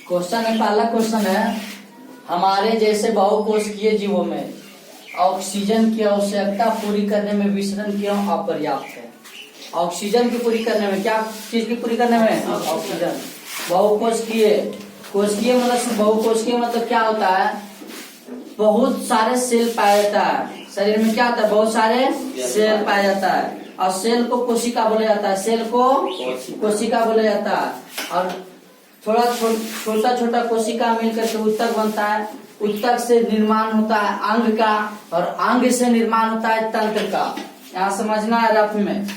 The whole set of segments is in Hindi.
क्वेश्चन है, पहला क्वेश्चन है, हमारे जैसे बहुकोशिकीय जीवों में ऑक्सीजन की आवश्यकता पूरी करने में विसरण क्यों अपर्याप्त है? ऑक्सीजन की पूरी करने में, क्या चीज की पूरी करने में? ऑक्सीजन। बहुकोशिकीय, कोशिकीय मतलब बहुकोशिकीय मतलब क्या होता है? बहुत सारे सेल पाया जाता है शरीर में। क्या होता है? बहुत सारे सेल पाया जाता है और सेल को कोशिका बोला जाता है। सेल को कोशिका बोला जाता है और थोड़ा छोटा छोटा कोशिका मिलकर के उत्तक बनता है। उत्तक से निर्माण होता है अंग का और अंग से निर्माण होता है तंत्र का। यहाँ समझना है रफ में।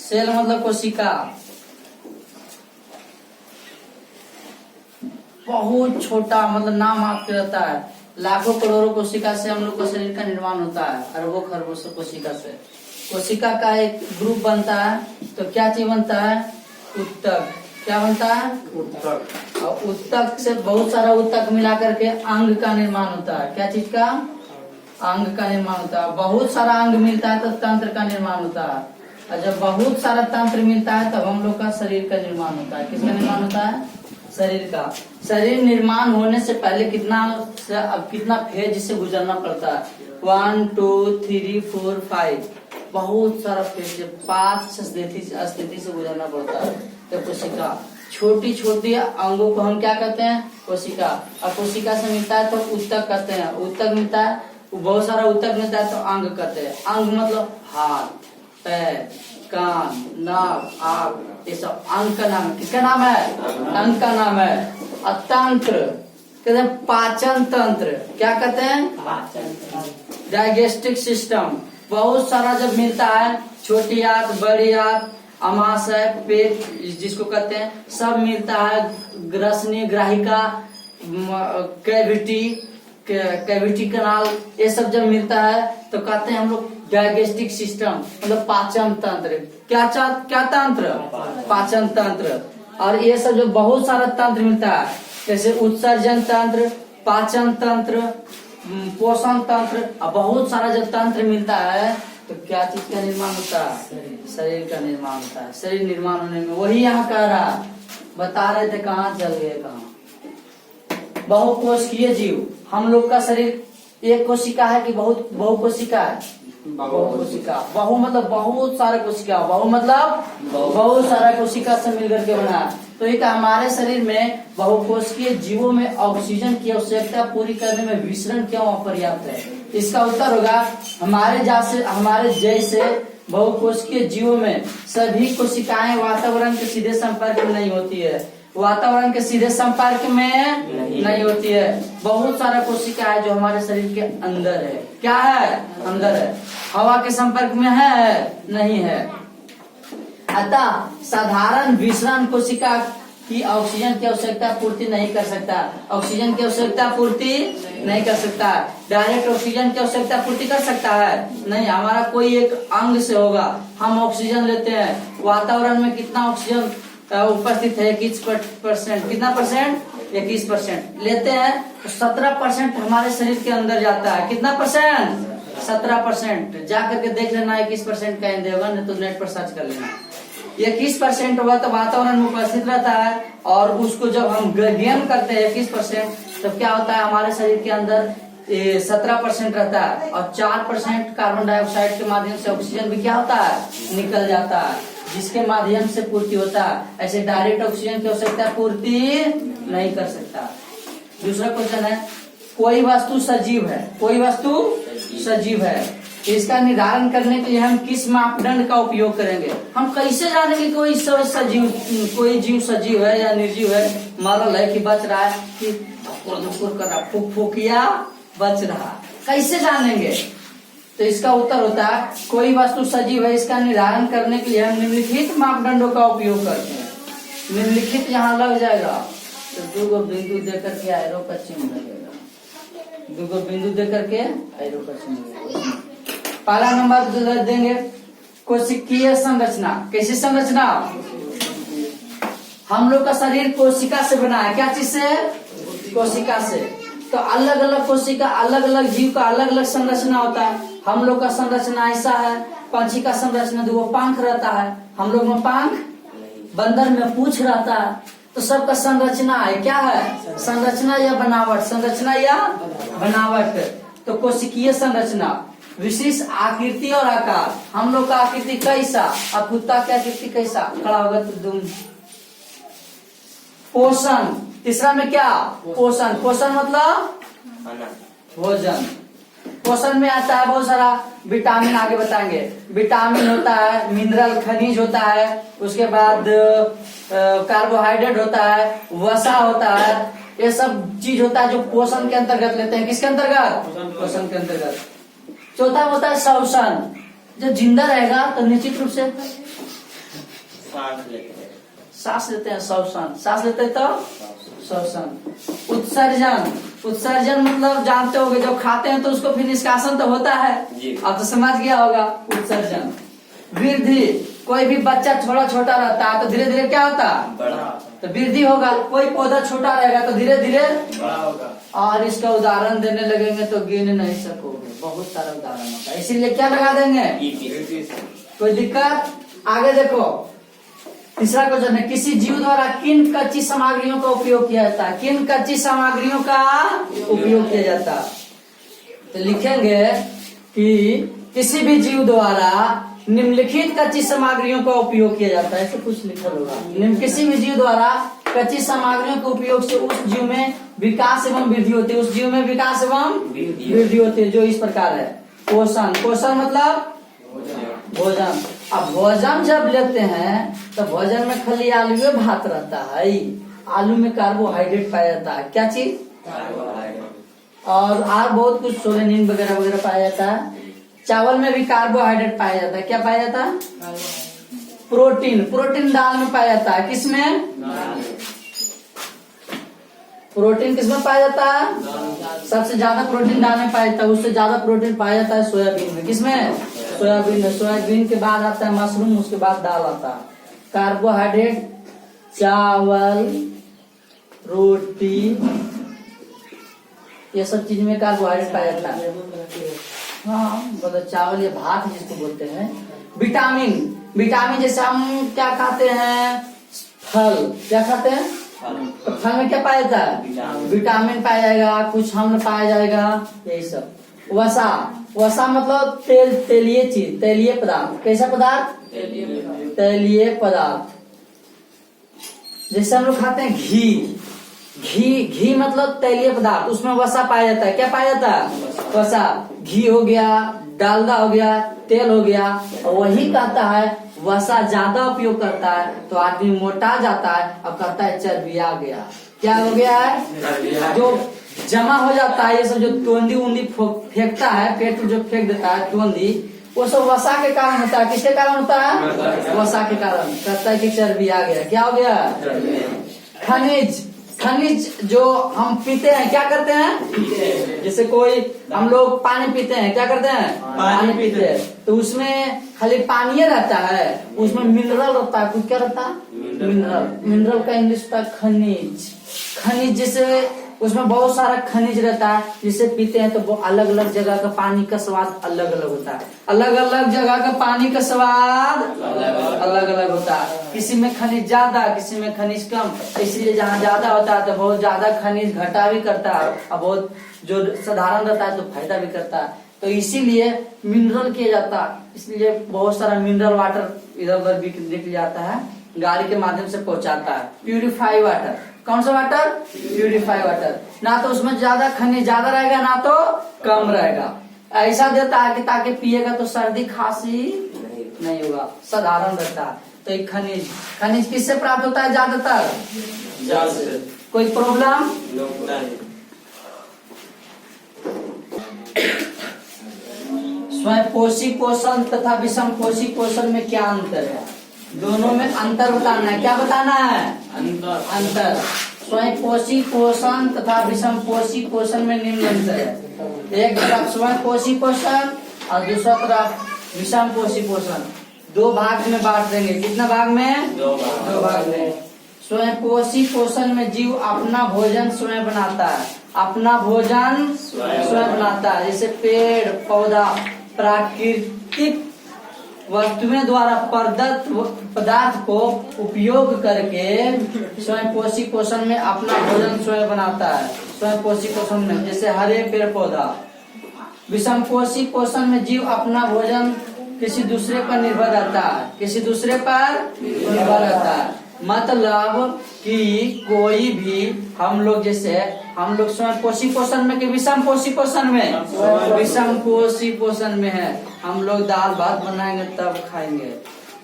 सेल मतलब कोशिका, बहुत छोटा मतलब नाम आपके रहता है। लाखों करोड़ों कोशिका से हम लोग का शरीर का निर्माण होता है, अरबों खरबों से कोशिका से। कोशिका का एक ग्रुप बनता है तो क्या चीज बनता है? उत्तक। क्या बनता है? उत्तक। और उत्तक से बहुत सारा उत्तक मिला करके अंग का निर्माण होता है। क्या चीज का? अंग का निर्माण होता है। बहुत सारा अंग मिलता है तो तंत्र का निर्माण होता है और जब बहुत सारा तंत्र मिलता है तब हम लोग का शरीर का निर्माण होता है। किसका निर्माण होता है? शरीर का। शरीर निर्माण होने से पहले कितना फेज से गुजरना पड़ता है? 1 2 3 4 5 बहुत सारा फेज, 5 स्थिति से गुजरना पड़ता है। तो कोशिका, छोटी छोटी अंगों को हम क्या कहते हैं? कोशिका। और कोशिका से मिलता है तो उत्तक कहते हैं। उत्तक मिलता है, बहुत सारा उत्तक मिलता है तो अंग कहते हैं। अंग मतलब हाथ, पैर, कान, नाक, आँख, ये सब अंग का नाम है। किसका नाम है? अंग का नाम है। और तंत्र कहते हैं पाचन तंत्र। क्या कहते हैं? पाचन तंत्र। डाइजेस्टिक सिस्टम बहुत सारा जब मिलता है, छोटी आंत, बड़ी आंत, अमाशय, पेट जिसको कहते हैं, सब मिलता है। ग्रसनी, ग्राहिका, कैविटी कनाल, ये सब जब मिलता है तो कहते हैं हम लोग डाइजेस्टिक सिस्टम मतलब पाचन तंत्र। क्या तंत्र? पाचन तंत्र। और ये सब जो बहुत सारा तंत्र मिलता है जैसे उत्सर्जन तंत्र, पाचन तंत्र, पोषण तंत्र, और बहुत सारा जब तंत्र मिलता है तो क्या चीज का निर्माण होता है? शरीर का निर्माण होता है। शरीर निर्माण होने में वही यहाँ कह रहा, बता रहे थे, कहाँ चल गए कहाँ। बहुकोशिकीय जीव, हम लोग का शरीर एक कोशिका है कि बहुकोशिका है? बहुकोशिका। बहु मतलब बहुत सारे कोशिका, बहु मतलब बहुत सारा कोशिका से मिलकर के बना। तो एक हमारे शरीर में बहुकोशिकीय जीवों में ऑक्सीजन की आवश्यकता पूरी करने में विसरण क्यों अपर्याप्त है? इसका उत्तर होगा हमारे जैसे बहुकोशिकीय जीवों में सभी कोशिकाएं वातावरण के सीधे संपर्क में नहीं होती है। वातावरण के सीधे संपर्क में नहीं होती है। बहुत सारा कोशिका है जो हमारे शरीर के अंदर है। क्या है? अंदर है। हवा के संपर्क में है? नहीं है। अतः साधारण विसरण कोशिका की ऑक्सीजन की आवश्यकता पूर्ति नहीं कर सकता। ऑक्सीजन की आवश्यकता पूर्ति नहीं कर सकता। डायरेक्ट ऑक्सीजन की आवश्यकता पूर्ति कर सकता है? नहीं। हमारा कोई एक अंग से होगा, हम ऑक्सीजन लेते हैं। वातावरण में कितना ऑक्सीजन उपस्थित है? 21%। कितना परसेंट? 21% लेते हैं तो 17% हमारे शरीर के अंदर जाता है। कितना परसेंट? 17%। जा करके देख लेना 21% कहीं देगा, नहीं तो नेट पर सर्च कर लेना। 21% हुआ तो वातावरण में उपस्थित रहता है और उसको जब हम गेन करते हैं 21%, तब क्या होता है? हमारे शरीर के अंदर 17% रहता है और 4% कार्बन डाइऑक्साइड के माध्यम से ऑक्सीजन भी क्या होता है? निकल जाता है, जिसके माध्यम से पूर्ति होता है। ऐसे डायरेक्ट ऑक्सीजन की आवश्यकता पूर्ति नहीं कर सकता। दूसरा क्वेश्चन है, कोई वस्तु सजीव है, कोई वस्तु सजीव है, इसका निर्धारण करने के लिए हम किस मापदंड का उपयोग करेंगे? हम कैसे जानेंगे कोई जीव सजीव है या निर्जीव है? मरल है कि बच रहा है कि धुकुर कर रहा, फुकिया बच रहा, कैसे जानेंगे? तो इसका उत्तर होता है कोई वस्तु सजीव है, इसका निर्धारण करने के लिए हम निम्नलिखित मापदंडों का उपयोग करते हैं। निम्नलिखित यहाँ लग जाएगा तो 2 बिंदु देकर के एरो का चिन्ह लगेगा। 2 बिंदु देकर के एरो का चिन्ह लगेगा। पहला नंबर देंगे कोशिकीय संरचना। कैसी संरचना? हम लोग का शरीर कोशिका से बना है। क्या चीज से? कोशिका से। तो अलग अलग कोशिका, अलग अलग जीव का अलग अलग संरचना होता है। हम लोग का संरचना ऐसा है, पंछी का संरचना 2 पंख रहता है, हम लोग में पंख बंदर में पूंछ रहता है, तो सबका संरचना है, क्या है? संरचना या बनावट, संरचना या बनावट। तो कोशिकीय संरचना, विशेष आकृति और आकार। हम लोग का आकृति कैसा, अब कुत्ता की आकृति कैसा, खड़ा होगा तो दुम। पोषण, तीसरा में क्या? पोषण। पोषण मतलब भोजन। पोषण में आता है बहुत सारा विटामिन, आगे बताएंगे। विटामिन होता है, मिनरल खनिज होता है, उसके बाद कार्बोहाइड्रेट होता है, वसा होता है, ये सब चीज होता है जो पोषण के अंतर्गत लेते हैं। किसके अंतर्गत? पोषण के अंतर्गत। चौथा होता है श्वसन। जब जिंदा रहेगा तो निश्चित रूप से सांस लेते हैं, श्वसन। सांस लेते हैं तो श्वसन। उत्सर्जन, उत्सर्जन मतलब जानते होंगे, जब खाते हैं तो उसको फिर निष्कासन तो होता है, अब तो समझ गया होगा उत्सर्जन। वृद्धि, कोई भी बच्चा थोड़ा छोटा रहता है तो धीरे धीरे क्या होता है? बड़ा, तो वृद्धि होगा। कोई पौधा छोटा रहेगा तो धीरे धीरे बड़ा होगा। और इसका उदाहरण देने लगेंगे तो गिन नहीं सकोगे, बहुत सारा उदाहरण होता है, इसीलिए क्या लगा देंगे? कोई दिक्कत? आगे देखो, तीसरा क्वेश्चन है, किसी जीव द्वारा किन कच्ची सामग्रियों का उपयोग किया जाता है? किन कच्ची सामग्रियों का उपयोग किया जाता है? तो लिखेंगे कि किसी भी जीव द्वारा निम्नलिखित कच्ची सामग्रियों का उपयोग किया जाता है, ऐसे कुछ लिखा होगा। किसी भी जीव द्वारा कच्ची सामग्रियों के उपयोग से उस जीव में विकास एवं वृद्धि होती है, उस जीव में विकास एवं वृद्धि होती है, जो इस प्रकार है। पोषण, पोषण मतलब भोजन। अब भोजन जब लेते हैं तो भोजन में खाली आलू भात रहता है, आलू में कार्बोहाइड्रेट पाया जाता है। क्या चीज? कार्बोहाइड्रेट। और बहुत कुछ सोलेनिन वगैरह वगैरह पाया जाता है। चावल में भी कार्बोहाइड्रेट पाया जाता है। क्या पाया जाता है? प्रोटीन, प्रोटीन दाल में पाया जाता है। किसमें? प्रोटीन किसमें पाया जाता है? सबसे ज्यादा प्रोटीन दाल में पाया जाता है, उससे ज्यादा प्रोटीन पाया जाता है सोयाबीन में। किसमें? सोयाबीन में। सोयाबीन के बाद आता है मशरूम, उसके बाद दाल आता है। कार्बोहाइड्रेट चावल, रोटी, ये सब चीज में कार्बोहाइड्रेट पाया जाता है। हाँ, मतलब चावल या भात जिसको बोलते हैं। विटामिन, विटामिन जैसे हम क्या खाते हैं? फल। क्या खाते हैं? तो फल में क्या पाया जाता है? विटामिन पाया जाएगा, कुछ अम्ल पाया जाएगा, यही सब। वसा, वसा मतलब तेल, तेलीय चीज, तेलीय पदार्थ। कैसा पदार्थ? तेलीय पदार्थ। जैसे हम लोग खाते हैं घी, घी, घी मतलब तेलीय पदार्थ, उसमें वसा पाया जाता है। क्या पाया जाता है? वसा। घी हो गया, डालडा हो गया, तेल हो गया। और वही कहता है वसा ज्यादा उपयोग करता है तो आदमी मोटा जाता है, और कहता है चर्बी आ गया। क्या हो गया है? जो जमा हो जाता है, ये सब जो तोंदी उंदी फेंकता है, पेट जो फेंक देता है तोंदी, वो सब वसा के कारण होता है। किसके कारण होता है? वसा के कारण। कहता है कि चर्बी आ गया। क्या हो गया? खनिज, खनिज जो हम पीते हैं, क्या करते हैं? जैसे कोई हम लोग पानी पीते हैं, क्या करते हैं? पानी पीते हैं, तो उसमें खाली पानी रहता है, उसमें मिनरल रहता है। कुछ क्या रहता है? मिनरल। मिनरल का इंग्लिश होता है खनिज। खनिज जैसे उसमें बहुत सारा खनिज रहता है, जिसे पीते हैं तो वो अलग अलग जगह का पानी का स्वाद अलग अलग होता है। अलग अलग जगह का पानी का स्वाद अलग अलग होता है। किसी में खनिज ज्यादा, किसी में खनिज कम, इसलिए जहाँ ज्यादा होता है तो बहुत ज्यादा खनिज घटा भी करता है, और बहुत जो साधारण रहता है तो फायदा भी करता है। तो इसीलिए मिनरल किया जाता है, इसलिए बहुत सारा मिनरल वाटर इधर उधर भी निकल जाता है, गाड़ी के माध्यम से पहुंचाता है। प्यूरिफाई वाटर, कौन सा वाटर? Purify water. ना तो उसमें ज्यादा खनिज ज्यादा रहेगा, ना तो कम रहेगा। ऐसा देता है कि ताकि पिएगा तो सर्दी खांसी नहीं होगा, साधारण रहता है। तो एक खनिज, खनिज किससे प्राप्त होता है? ज्यादातर जल से। कोई प्रॉब्लम? स्वयंपोषी पोषण तथा विषमपोषी पोषण में क्या अंतर है? दोनों में अंतर बताना है। क्या बताना है? अंतर। स्वयंपोषी पोषण तथा विषमपोषी पोषण में निम्न अंतर है। एक तरफ स्वयंपोषी पोषण और दूसरा तरफ विषमपोषी पोषण। दो भाग में बांट देंगे। कितना भाग में? दो भाग में। स्वयंपोषी पोषण में जीव अपना भोजन स्वयं बनाता है, अपना भोजन स्वयं बनाता है। जैसे पेड़ पौधा प्राकृतिक वस्तुएं द्वारा प्रदत्त पदार्थ को उपयोग करके स्वयं पोषी पोषण में अपना भोजन स्वयं बनाता है। स्वयं पोषी पोषण में जैसे हरे पेड़ पौधा। विषम पोषी पोषण में जीव अपना भोजन किसी दूसरे पर निर्भर रहता है, किसी दूसरे पर निर्भर रहता है। मतलब कि कोई भी हम लोग जैसे हम लोग स्वयं पोषी पोषण में कि विषम पोषी पोषण में, विषम पोषी पोषण में है। हम लोग दाल भात बनाएंगे तब खाएंगे,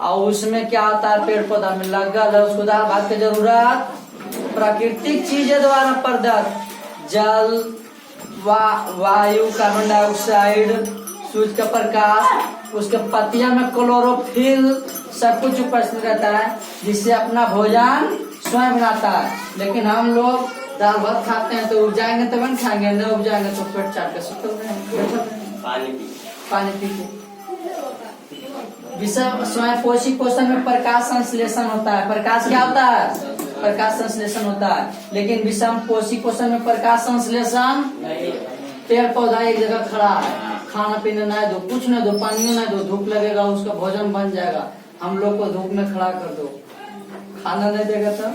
और उसमें क्या होता है, पेड़ पौधा में लगा है, उसको दाल भात की जरूरत प्राकृतिक चीजें द्वारा प्रदत्त जल, वायु, कार्बन डाइऑक्साइड, सूर्य का प्रकाश, उसके पत्तियों में क्लोरोफिल सब कुछ उपस्थित रहता है, जिससे अपना भोजन स्वयं बनाता है। लेकिन हम लोग दाल भात खाते हैं तो उग जाएंगे तब न खाएंगे, न उग जाएंगे तो पेट चाट के सुते रहेंगे पानी पी के। विषम स्वयं पोषी पोषण में प्रकाश संश्लेषण होता है। प्रकाश क्या होता है? प्रकाश संश्लेषण होता है। लेकिन विषम पोषी पोषण में प्रकाश संश्लेषण, पेड़ पौधा एक जगह खड़ा है, खाना पीना नहीं दो, कुछ नहीं दो, पानी नहीं दो, धूप लगेगा, उसका भोजन बन जाएगा। हम लोग को धूप में खड़ा कर दो, खाना नहीं देगा तो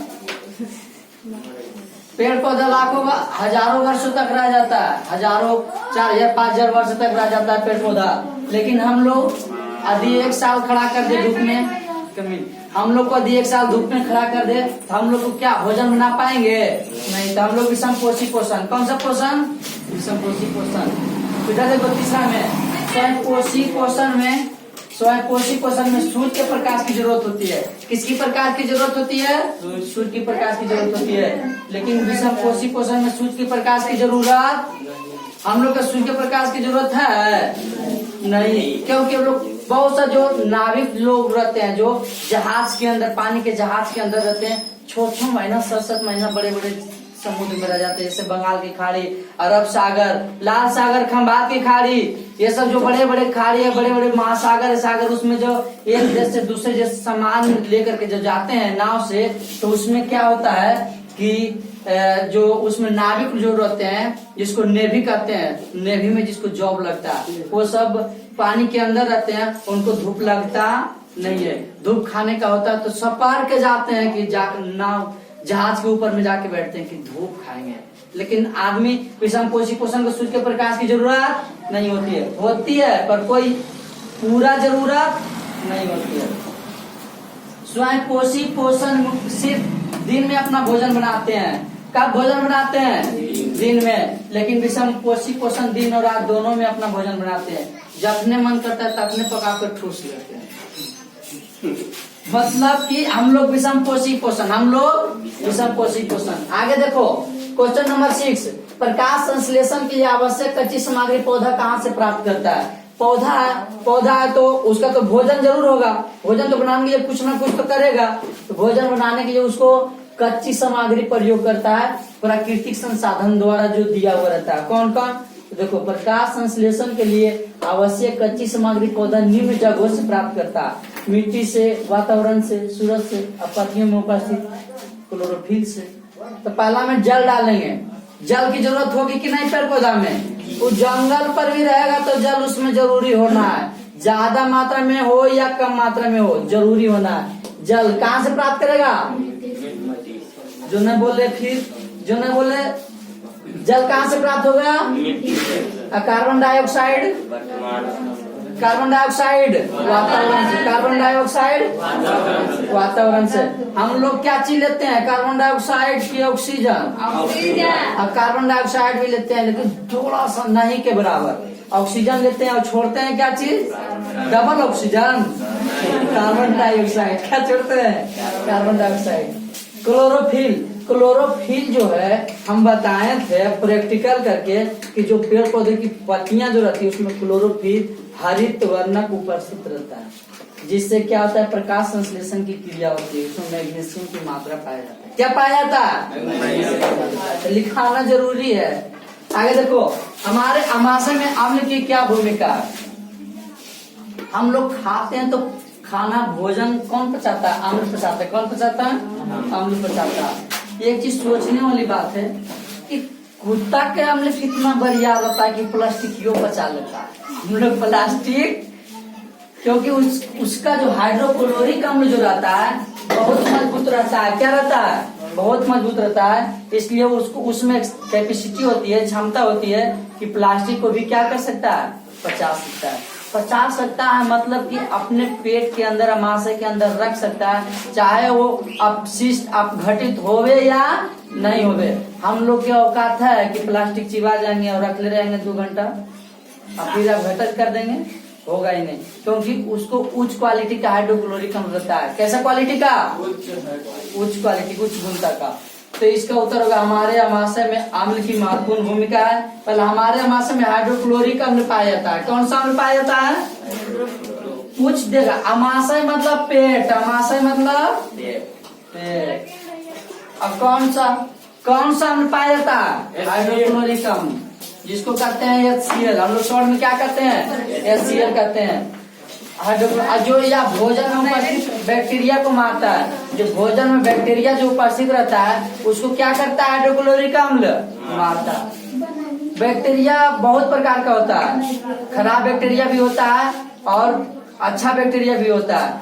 पेड़ पौधा लाखों हजारों वर्षों तक रह जाता है, हजारों 4000 5000 वर्ष तक रह जाता है पेड़ पौधा। लेकिन हम लोग यदि 1 साल खड़ा कर दे धूप में, हम लोग को यदि 1 साल धूप में खड़ा कर दे तो हम लोग को क्या भोजन बना पाएंगे? नहीं। तो हम लोग विषम पोषी पोषण, कौन सा पोषण? विषम पोषी पोषण। देखो तीसरा में स्वयं पोषी पोषण में, स्वयं पोषी पोषण में सूर्य के प्रकाश की जरूरत होती है। किसकी प्रकाश की जरूरत होती है? सूर्य की प्रकाश की जरूरत होती है। लेकिन विषम पोषी पोषण में सूर्य की प्रकाश की जरूरत, हम लोग का सूर्य के प्रकाश की जरूरत है नहीं, क्योंकि हम लोग बहुत सा जो नाविक लोग रहते हैं, जो जहाज के अंदर, पानी के जहाज के अंदर रहते हैं, 6-6 महीना 7-7 महीना बड़े बड़े समुद्र में रह जाते हैं, जैसे बंगाल की खाड़ी, अरब सागर, लाल सागर, खंबात की खाड़ी, ये सब जो बड़े बड़े खाड़ी है, बड़े बड़े महासागर सागर, उसमें जो एक देश से दूसरे देश सामान लेकर के जो जाते हैं नाव से, तो उसमें क्या होता है कि जो उसमें नाविक जो रहते हैं, जिसको नेवी कहते हैं, नेवी में जिसको जॉब लगता है, वो सब पानी के अंदर रहते हैं, उनको धूप लगता नहीं है। धूप खाने का होता है तो सपार के जाते हैं कि नाव जहाज के ऊपर में जाके बैठते हैं कि धूप खाएंगे। लेकिन आदमी विषम पोषी पोषण को सूर्य के प्रकाश की जरूरत नहीं होती है, पर कोई पूरा जरूरत नहीं होती है। स्वयं पोषी पोषण सिर्फ दिन में अपना भोजन बनाते हैं। कब भोजन बनाते हैं? दिन में। लेकिन विषम पोषी पोषण दिन और रात दोनों में अपना भोजन बनाते हैं। जब अपने मन करता है तब अपने पका कर ठूस लेते हैं। मतलब कि हम लोग विषम पोषी पोषण, हम लोग विषम पोषी पोषण। आगे देखो क्वेश्चन नंबर 6, प्रकाश संश्लेषण के लिए आवश्यक कच्ची सामग्री पौधा कहाँ से प्राप्त करता है? पौधा है तो उसका तो भोजन जरूर होगा, भोजन तो बनाने के लिए कुछ ना कुछ तो करेगा, तो भोजन बनाने के लिए उसको कच्ची सामग्री प्रयोग करता है, प्राकृतिक संसाधन द्वारा जो दिया हुआ रहता है। कौन कौन? तो देखो, प्रकाश संश्लेषण के लिए आवश्यक कच्ची सामग्री पौधा निम्न जगहों से प्राप्त करता है: मिट्टी से, वातावरण से, सूरज से, पत्तियों में उपस्थित क्लोरोफिल से। तो पहला में जल डालेंगे। जल की जरूरत होगी कि नहीं पेड़ पौधा में? वो जंगल पर भी रहेगा तो जल उसमें जरूरी होना है, ज्यादा मात्रा में हो या कम मात्रा में हो, जरूरी होना है। जल कहाँ से प्राप्त करेगा? जो न बोले फिर, जो न बोले, जल कहाँ से प्राप्त होगा? कार्बन डाइऑक्साइड, कार्बन डाइऑक्साइड वातावरण से, कार्बन डाइऑक्साइड वातावरण से। हम लोग क्या चीज लेते हैं? कार्बन डाइऑक्साइड की ऑक्सीजन, कार्बन डाइऑक्साइड भी लेते हैं, लेकिन थोड़ा सा नहीं के बराबर। ऑक्सीजन लेते हैं और छोड़ते हैं क्या चीज? Double oxygen, carbon dioxide. क्या छोड़ते हैं? Carbon dioxide. क्लोरोफिल, क्लोरोफिल जो है हम बताए थे प्रैक्टिकल करके कि जो पेड़ पौधे की पत्तियां जो रहती है उसमें क्लोरोफिल हरित वर्णक उपस्थित रहता है, जिससे क्या होता है? प्रकाश संश्लेषण की क्रिया होती है, उसमें मैग्नीशियम की मात्रा पाया जाता है। क्या पाया जाता है? लिखाना जरूरी है। आगे देखो, हमारे आमाशय में अम्ल की क्या भूमिका है? हम लोग खाते हैं तो खाना भोजन कौन पचाता है? अम्ल पचाता है। कौन पचाता है? अम्ल पचाता है। एक चीज सोचने वाली बात है कि कुत्ता के अम्ल कितना बढ़िया रहता है कि प्लास्टिक यो पचा लेता है। हम लोग प्लास्टिक क्योंकि उसका जो हाइड्रोक्लोरिक अम्ल जो रहता है बहुत मजबूत रहता है। क्या रहता है? बहुत मजबूत रहता है। इसलिए उसको उसमें कैपेसिटी होती है, क्षमता होती है कि प्लास्टिक को भी क्या कर सकता है? पचा सकता है। पचा सकता है मतलब कि अपने पेट के अंदर, अमाशय के अंदर रख सकता है, चाहे वो अपशिष्ट अपघटित होवे या नहीं होवे। हम लोग की औकात है कि प्लास्टिक चिबा जाएंगे और रख ले रहेंगे 2 घंटा, अब फिर अपघटित कर देंगे? होगा ही नहीं, क्योंकि उसको उच्च क्वालिटी का हाइड्रोक्लोरिक अम्ल रहता है। कैसा क्वालिटी का? उच्च क्वालिटी, उच्च गुणता का। तो इसका उत्तर होगा हमारे अमाशय में अम्ल की महत्वपूर्ण भूमिका है। पहले हमारे अमाशय में हाइड्रोक्लोरिक अम्ल पाया जाता है। कौन सा अम्ल पाया जाता है? उच्च देगा। अमाशय मतलब पेट, अमाशय मतलब पेट। अब कौन सा अम्ल पाया जाता है? हाइड्रोक्लोरिक अम्ल, जिसको कहते हैं HCl। हम लोग शॉर्ट में क्या कहते हैं? HCl कहते हैं। जो या भोजन में बैक्टीरिया को मारता है, जो भोजन में बैक्टीरिया जो उपस्थित रहता है उसको क्या करता है? हाइड्रोक्लोरिक अम्ल मारता है। बैक्टीरिया बहुत प्रकार का होता है, खराब बैक्टीरिया भी होता है और अच्छा बैक्टीरिया भी होता है।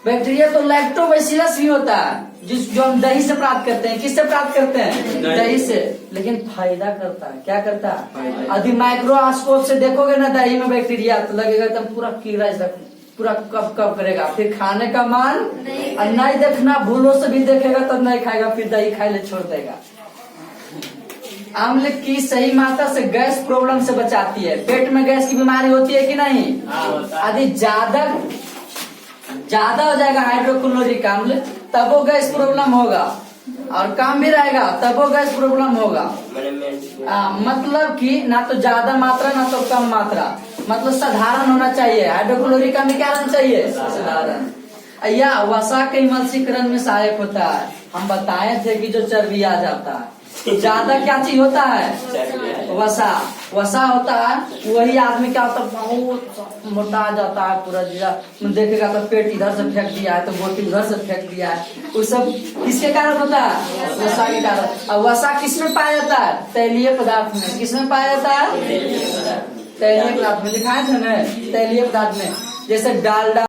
बैक्टीरिया तो लैक्टोबैसिलस भी होता है, जो हम दही से प्राप्त करते हैं। किससे प्राप्त करते हैं? दही से। लेकिन फायदा करता है। क्या करता है? यदि माइक्रोस्कोप से देखोगे ना दही में बैक्टीरिया, तो लगेगा एकदम पूरा कीड़ा, पूरा कब कब करेगा, फिर खाने का मन नहीं देखना, भूलों से भी देखेगा तब नहीं खाएगा, फिर दही खाए ले छोड़ देगा। अम्ल की सही मात्रा से गैस प्रॉब्लम से बचाती है। पेट में गैस की बीमारी होती है कि नहीं? यदि ज्यादा हो जाएगा हाइड्रोक्लोरिक अम्ल तब वो गैस प्रॉब्लम होगा, और कम भी रहेगा तब वो गैस प्रॉब्लम होगा। मतलब कि ना तो ज्यादा मात्रा ना तो कम मात्रा, मतलब साधारण होना चाहिए। हाइड्रोक्लोरिक अम्ल क्या होना चाहिए? साधारण। या वसा के मलसीकरण में सहायक होता है। हम बताए थे कि जो चर्बी आ जाता है, ज्यादा क्या चीज होता है? वसा होता है। वही आदमी क्या होता है? बहुत मोटा आ जाता है, पूरा देखेगा तो पेट इधर से फेंक दिया है, तो बोटी उधर से फेंक दिया है। वो सब किसके कारण होता है? वसा के कारण। और वसा किसमें पाया जाता है? तैलीय पदार्थ में। किसमें पाया जाता है? तैलीय पदार्थ में। लिखाए थे ना, तैलीय पदार्थ में, जैसे डालडा।